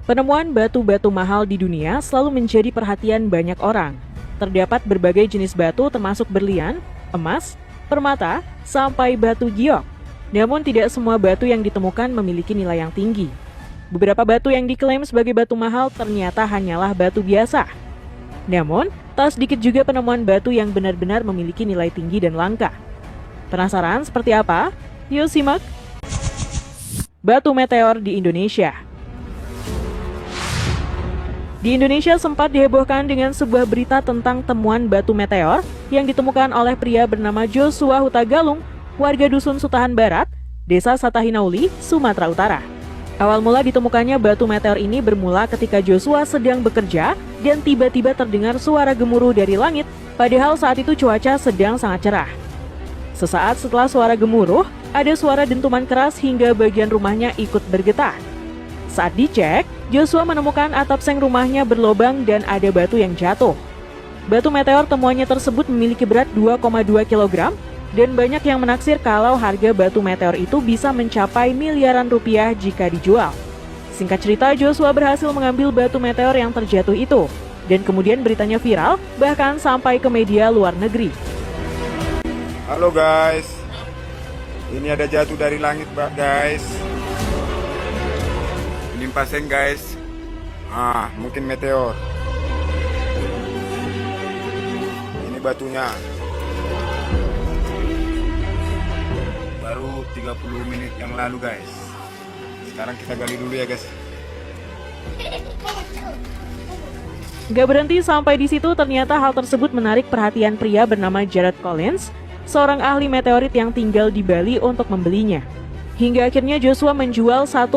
Penemuan batu-batu mahal di dunia selalu menjadi perhatian banyak orang. Terdapat berbagai jenis batu termasuk berlian, emas, permata, sampai batu giok. Namun tidak semua batu yang ditemukan memiliki nilai yang tinggi. Beberapa batu yang diklaim sebagai batu mahal ternyata hanyalah batu biasa. Namun, tak sedikit juga penemuan batu yang benar-benar memiliki nilai tinggi dan langka. Penasaran seperti apa? Yuk simak! Batu meteor di Indonesia. Di Indonesia sempat dihebohkan dengan sebuah berita tentang temuan batu meteor yang ditemukan oleh pria bernama Joshua Huta Galung, warga Dusun Sutahan Barat, Desa Satahinauli, Sumatera Utara. Awal mula ditemukannya batu meteor ini bermula ketika Joshua sedang bekerja dan tiba-tiba terdengar suara gemuruh dari langit, padahal saat itu cuaca sedang sangat cerah. Sesaat setelah suara gemuruh, ada suara dentuman keras hingga bagian rumahnya ikut bergetar. Saat dicek, Joshua menemukan atap seng rumahnya berlobang dan ada batu yang jatuh. Batu meteor temuannya tersebut memiliki berat 2,2 kg dan banyak yang menaksir kalau harga batu meteor itu bisa mencapai miliaran rupiah jika dijual. Singkat cerita, Joshua berhasil mengambil batu meteor yang terjatuh itu dan kemudian beritanya viral bahkan sampai ke media luar negeri. Halo guys, ini ada jatuh dari langit guys. Ini pasang guys. Mungkin meteor. Ini batunya. Baru 30 menit yang lalu guys. Sekarang kita gali dulu ya guys. Gak berhenti sampai di situ, ternyata hal tersebut menarik perhatian pria bernama Jared Collins, seorang ahli meteorit yang tinggal di Bali untuk membelinya. Hingga akhirnya Joshua menjual 1,8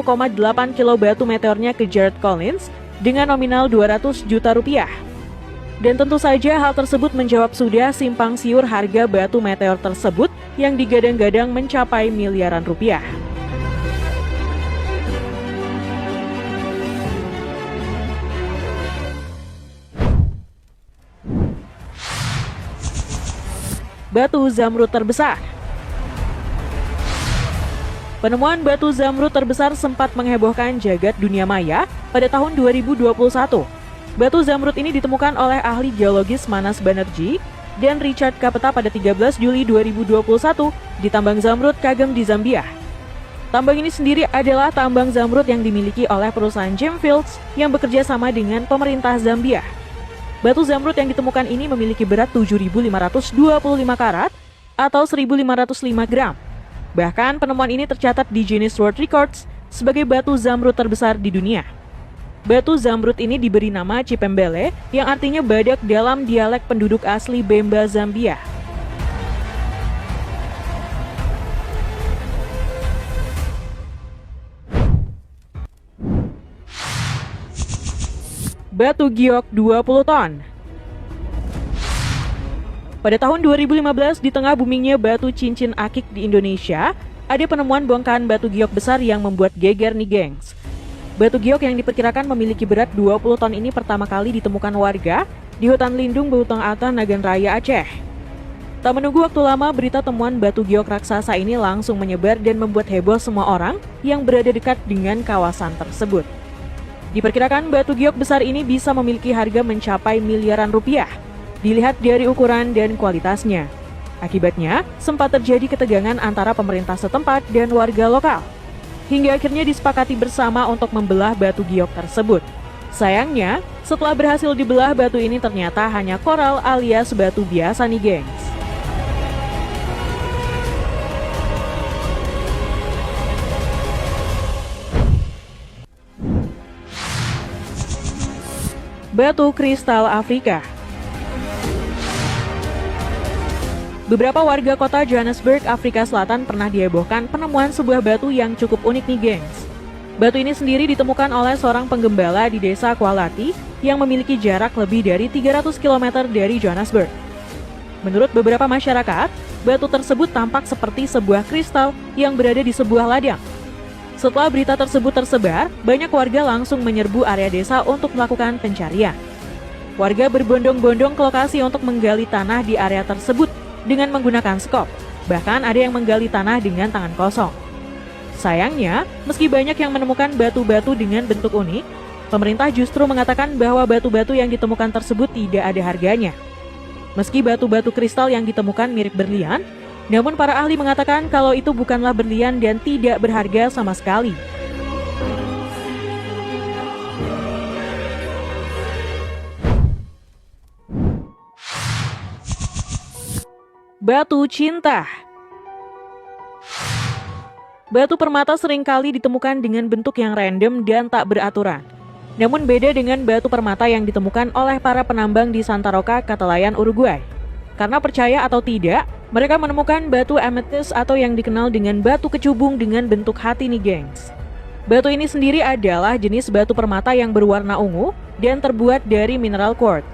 kilo batu meteornya ke Jared Collins dengan nominal 200 juta rupiah. Dan tentu saja hal tersebut menjawab sudah simpang siur harga batu meteor tersebut yang digadang-gadang mencapai miliaran rupiah. Batu zamrud terbesar. Penemuan batu zamrud terbesar sempat menghebohkan jagat dunia maya pada tahun 2021. Batu zamrud ini ditemukan oleh ahli geologis Manas Banerjee dan Richard Kapeta pada 13 Juli 2021 di tambang zamrud Kagem di Zambia. Tambang ini sendiri adalah tambang zamrud yang dimiliki oleh perusahaan Gemfields yang bekerja sama dengan pemerintah Zambia. Batu zamrud yang ditemukan ini memiliki berat 7.525 karat atau 1.505 gram. Bahkan penemuan ini tercatat di Guinness World Records sebagai batu zamrud terbesar di dunia. Batu zamrud ini diberi nama Chipembele yang artinya badak dalam dialek penduduk asli Bemba, Zambia. Batu giok 20 ton. Pada tahun 2015, di tengah boomingnya batu cincin akik di Indonesia, ada penemuan bongkahan batu giok besar yang membuat geger nih gengs. Batu giok yang diperkirakan memiliki berat 20 ton ini pertama kali ditemukan warga di hutan lindung Beutong Atah, Nagan Raya, Aceh. Tak menunggu waktu lama, berita temuan batu giok raksasa ini langsung menyebar dan membuat heboh semua orang yang berada dekat dengan kawasan tersebut. Diperkirakan batu giok besar ini bisa memiliki harga mencapai miliaran rupiah. Dilihat dari ukuran dan kualitasnya. Akibatnya, sempat terjadi ketegangan antara pemerintah setempat dan warga lokal. Hingga akhirnya disepakati bersama untuk membelah batu giok tersebut. Sayangnya, setelah berhasil dibelah, batu ini ternyata hanya koral alias batu biasa nih gengs. Batu kristal Afrika. Beberapa warga kota Johannesburg, Afrika Selatan pernah dihebohkan penemuan sebuah batu yang cukup unik nih gengs. Batu ini sendiri ditemukan oleh seorang penggembala di desa Kwalati yang memiliki jarak lebih dari 300 km dari Johannesburg. Menurut beberapa masyarakat, batu tersebut tampak seperti sebuah kristal yang berada di sebuah ladang. Setelah berita tersebut tersebar, banyak warga langsung menyerbu area desa untuk melakukan pencarian. Warga berbondong-bondong ke lokasi untuk menggali tanah di area tersebut dengan menggunakan skop. Bahkan ada yang menggali tanah dengan tangan kosong. Sayangnya, meski banyak yang menemukan batu-batu dengan bentuk unik, Pemerintah justru mengatakan bahwa batu-batu yang ditemukan tersebut tidak ada harganya. Meski batu-batu kristal yang ditemukan mirip berlian, namun para ahli mengatakan kalau itu bukanlah berlian dan tidak berharga sama sekali. Batu cinta. Batu permata seringkali ditemukan dengan bentuk yang random dan tak beraturan. Namun beda dengan batu permata yang ditemukan oleh para penambang di Santa Roca, Catalayan, Uruguay. Karena percaya atau tidak, mereka menemukan batu amethyst atau yang dikenal dengan batu kecubung dengan bentuk hati nih gengs. Batu ini sendiri adalah jenis batu permata yang berwarna ungu dan terbuat dari mineral quartz.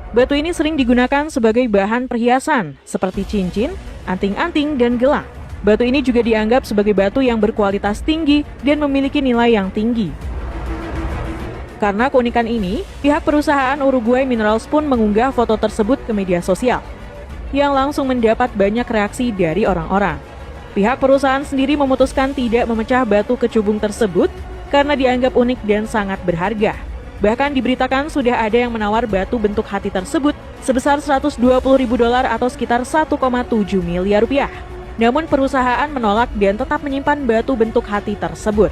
Batu ini sering digunakan sebagai bahan perhiasan seperti cincin, anting-anting, dan gelang. Batu ini juga dianggap sebagai batu yang berkualitas tinggi dan memiliki nilai yang tinggi. Karena keunikan ini, pihak perusahaan Uruguay Minerals pun mengunggah foto tersebut ke media sosial, yang langsung mendapat banyak reaksi dari orang-orang. Pihak perusahaan sendiri memutuskan tidak memecah batu kecubung tersebut karena dianggap unik dan sangat berharga. Bahkan diberitakan sudah ada yang menawar batu bentuk hati tersebut sebesar $120.000 atau sekitar 1,7 miliar rupiah. Namun perusahaan menolak dan tetap menyimpan batu bentuk hati tersebut.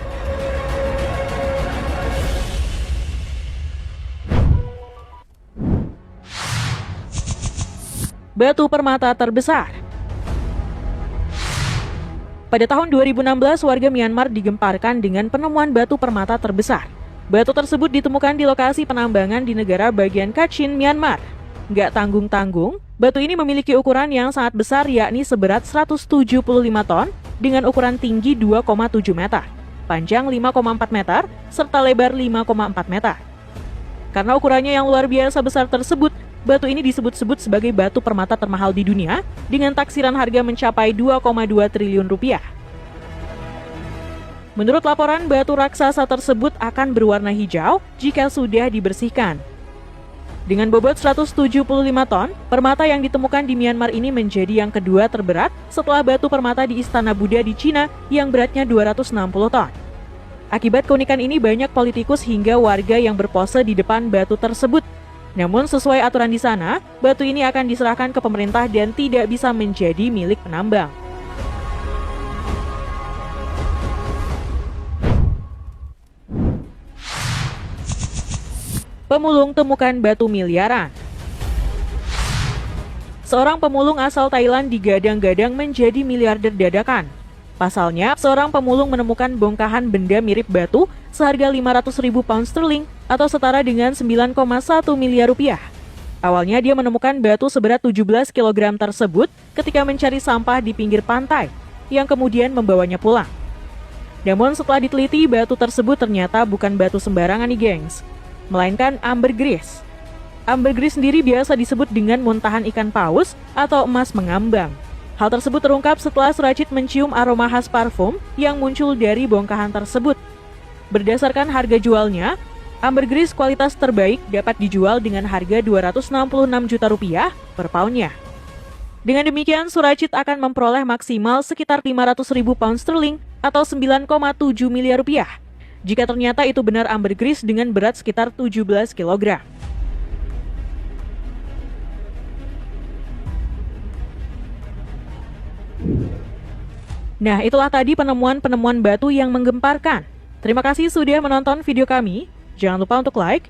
Batu permata terbesar. Pada tahun 2016, warga Myanmar digemparkan dengan penemuan batu permata terbesar. Batu tersebut ditemukan di lokasi penambangan di negara bagian Kachin, Myanmar. Nggak tanggung-tanggung, batu ini memiliki ukuran yang sangat besar yakni seberat 175 ton dengan ukuran tinggi 2,7 meter, panjang 5,4 meter, serta lebar 5,4 meter. Karena ukurannya yang luar biasa besar tersebut, batu ini disebut-sebut sebagai batu permata termahal di dunia dengan taksiran harga mencapai 2,2 triliun rupiah. Menurut laporan, batu raksasa tersebut akan berwarna hijau jika sudah dibersihkan. Dengan bobot 175 ton, permata yang ditemukan di Myanmar ini menjadi yang kedua terberat setelah batu permata di Istana Buddha di Cina yang beratnya 260 ton. Akibat keunikan ini, banyak politikus hingga warga yang berpose di depan batu tersebut. Namun sesuai aturan di sana, batu ini akan diserahkan ke pemerintah dan tidak bisa menjadi milik penambang. Pemulung temukan batu miliaran. Seorang pemulung asal Thailand digadang-gadang menjadi miliarder dadakan. Pasalnya, seorang pemulung menemukan bongkahan benda mirip batu seharga 500.000 pound sterling atau setara dengan 9,1 miliar rupiah. Awalnya dia menemukan batu seberat 17 kg tersebut ketika mencari sampah di pinggir pantai, yang kemudian membawanya pulang. Namun setelah diteliti, batu tersebut ternyata bukan batu sembarangan nih gengs, melainkan ambergris. Ambergris sendiri biasa disebut dengan muntahan ikan paus atau emas mengambang. Hal tersebut terungkap setelah Surachit mencium aroma khas parfum yang muncul dari bongkahan tersebut. Berdasarkan harga jualnya, ambergris kualitas terbaik dapat dijual dengan harga 266 juta rupiah per poundnya. Dengan demikian, Surachit akan memperoleh maksimal sekitar 500.000 pound sterling atau 9,7 miliar rupiah. Jika ternyata itu benar ambergris dengan berat sekitar 17 kg. Nah, itulah tadi penemuan-penemuan batu yang menggemparkan. Terima kasih sudah menonton video kami. Jangan lupa untuk like,